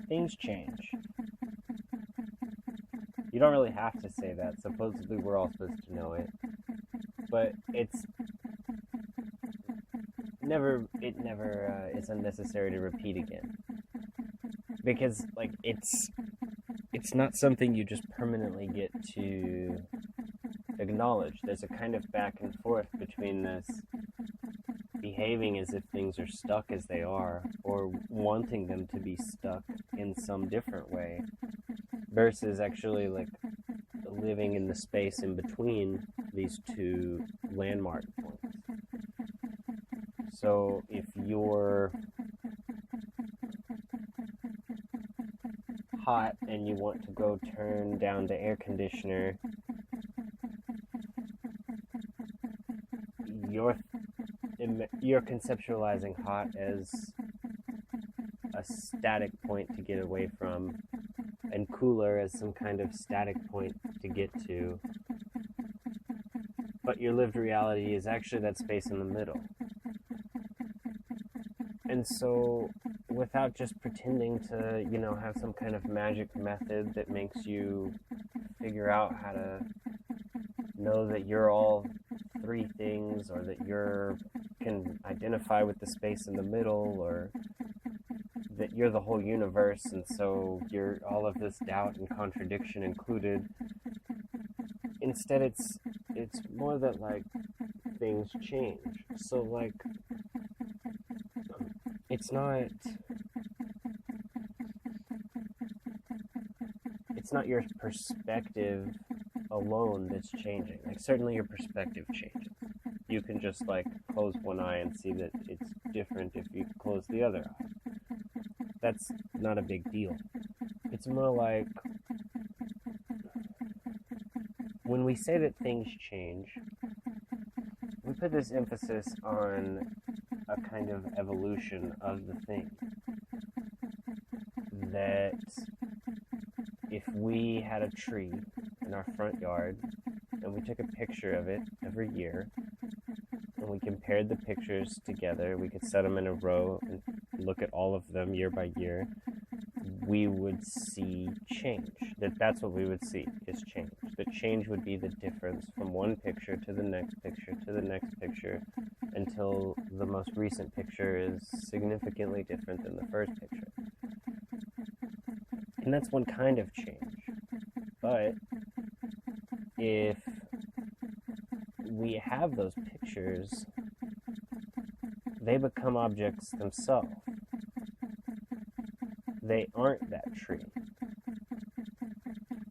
things change. You don't really have to say that. Supposedly we're all supposed to know it. But it never is unnecessary to repeat again. Because like it's not something you just permanently get to acknowledge. There's a kind of back and forth between this behaving as if things are stuck as they are, or wanting them to be stuck in some different way, versus actually like living in the space in between these two landmark points. So if you're hot and you want to go turn down the air conditioner, you're conceptualizing hot as a static point to get away from, and cooler as some kind of static point to get to. But your lived reality is actually that space in the middle. And so, without just pretending to, have some kind of magic method that makes you figure out how to know that you're all three things, or that you can identify with the space in the middle, or that you're the whole universe, and so you're all of this doubt and contradiction included. Instead, it's more that like things change. So like it's not your perspective alone that's changing. Like certainly your perspective changes. You can just like close one eye and see that it's different if you close the other eye. That's not a big deal. It's more like when we say that things change, we put this emphasis on a kind of evolution of the thing. That if we had a tree in our front yard and we took a picture of it every year and we compared the pictures together, we could set them in a row and look at all of them year by year, we would see change. That's what we would see, is change. That change would be the difference from one picture to the next picture to the next picture until the most recent picture is significantly different than the first picture. And that's one kind of change. But if we have those pictures, they become objects themselves. They aren't that tree.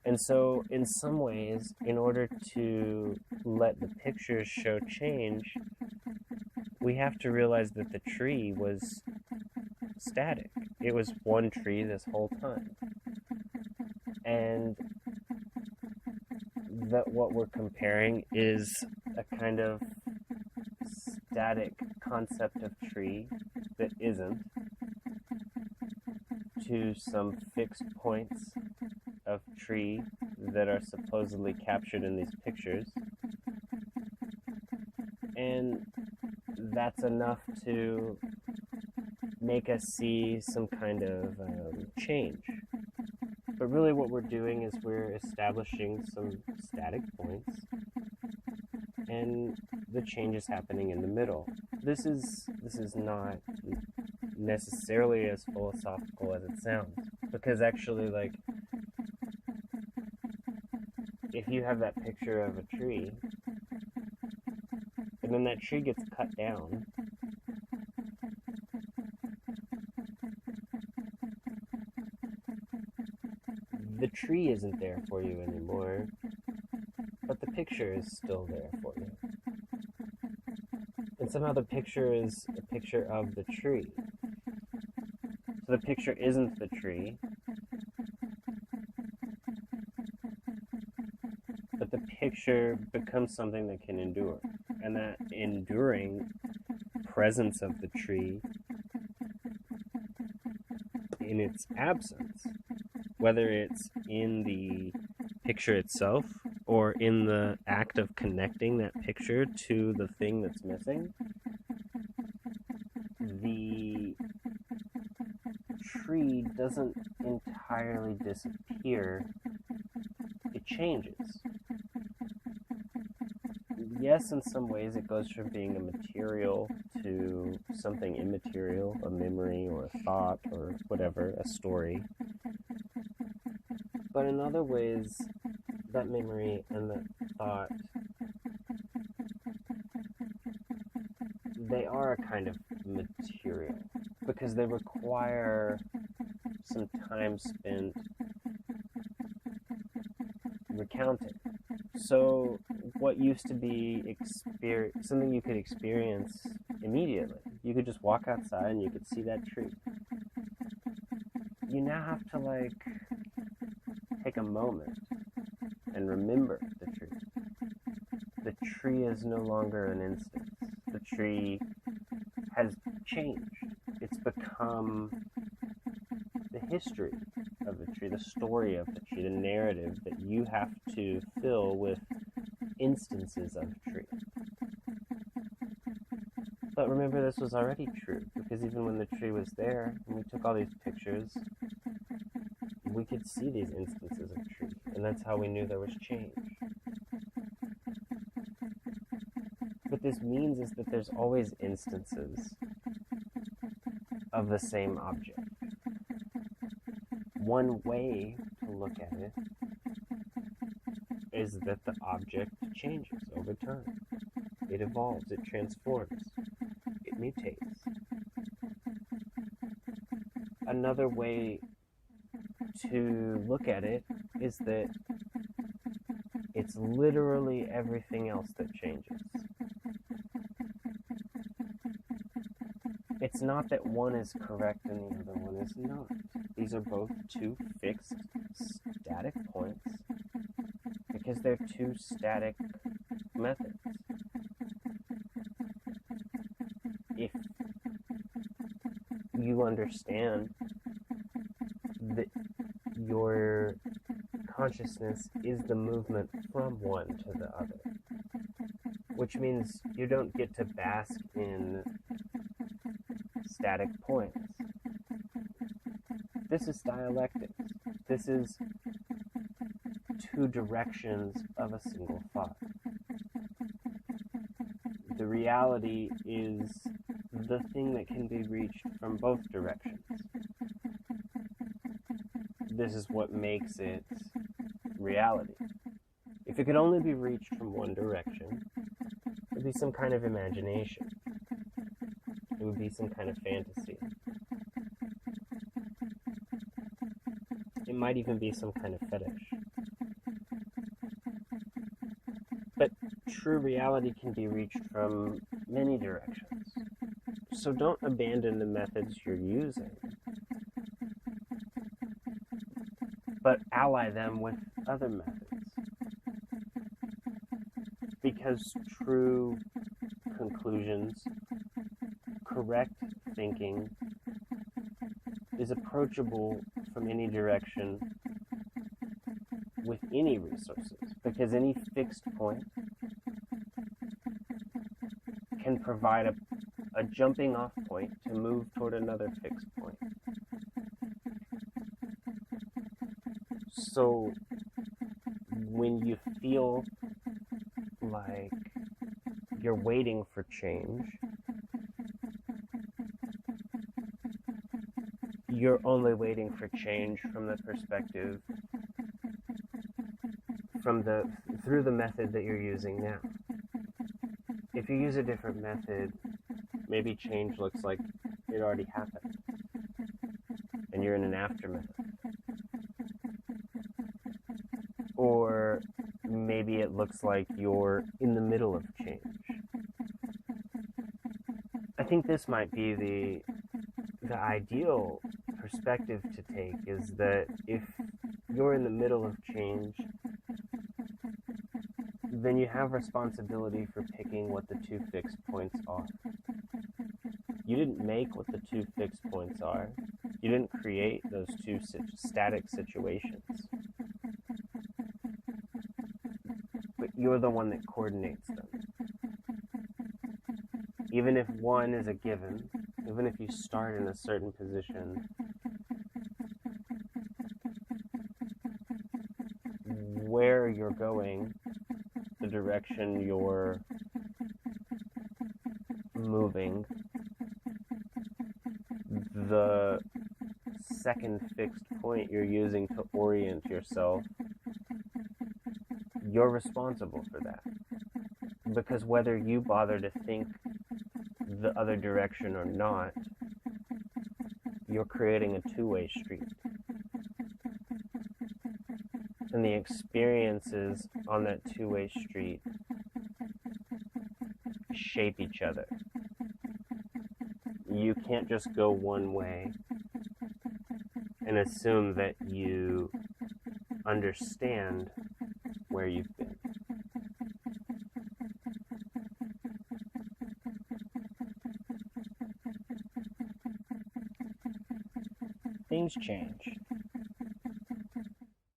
And so, in some ways, in order to let the pictures show change, we have to realize that the tree was static. It was one tree this whole time. And that what we're comparing is a kind of static concept of tree that isn't, to some fixed points of tree that are supposedly captured in these pictures. And that's enough to make us see some kind of change. But really what we're doing is we're establishing some static points, and the change is happening in the middle. This is not necessarily as philosophical as it sounds, because actually, like, if you have that picture of a tree, and then that tree gets cut down, the tree isn't there for you anymore, but the picture is still there for you. And somehow the picture is a picture of the tree. So the picture isn't the tree, but the picture becomes something that can endure. And that enduring presence of the tree in its absence, whether it's in the picture itself or in the act of connecting that picture to the thing that's missing, the tree doesn't entirely disappear, it changes. Yes, in some ways it goes from being a material to something immaterial, a memory or a thought or whatever, a story. But in other ways, that memory and that thought, they are a kind of material because they require some time spent recounting. So what used to be something you could experience immediately, you could just walk outside and you could see that tree. You now have to take a moment and remember the tree. The tree is no longer an instance. The tree has changed. It's become the history of the tree, the story of the tree, the narrative that you have to fill with instances of the tree. But remember, this was already true, because even when the tree was there, and we took all these pictures, we could see these instances of the tree, and that's how we knew there was change. What this means is that there's always instances of the same object. One way to look at it is that the object changes over time. It evolves, it transforms, it mutates. Another way to look at it is that it's literally everything else that changes. It's not that one is correct and the other one is not. These are both two fixed, static points because they're two static methods. If you understand that your consciousness is the movement from one to the other, which means you don't get to bask in static points. This is dialectic. This is two directions of a single thought. The reality is the thing that can be reached from both directions. This is what makes it reality. If it could only be reached from one direction, it would be some kind of imagination. It would be some kind of fantasy. It might even be some kind of fetish. But true reality can be reached from many directions. So don't abandon the methods you're using, but ally them with other methods. Because true conclusions, correct thinking, is approachable from any direction with any resources, because any fixed point can provide a jumping off point to move toward another fixed point. So when you feel like you're waiting for change, you're only waiting for change from the perspective, through the method that you're using now. If you use a different method, maybe change looks like it already happened, and you're in an aftermath. Or maybe it looks like you're in the middle of change. I think this might be the ideal perspective to take, is that if you're in the middle of change, then you have responsibility for picking what the two fixed points are. You didn't make what the two fixed points are. You didn't create those two static situations. But you're the one that coordinates them. Even if one is a given, even if you start in a certain position, where you're going, the direction you're moving, the second fixed point you're using to orient yourself, you're responsible for that. Because whether you bother to think the other direction or not, you're creating a two-way street. And the experiences on that two-way street shape each other. You can't just go one way and assume that you understand where you've been. Things change.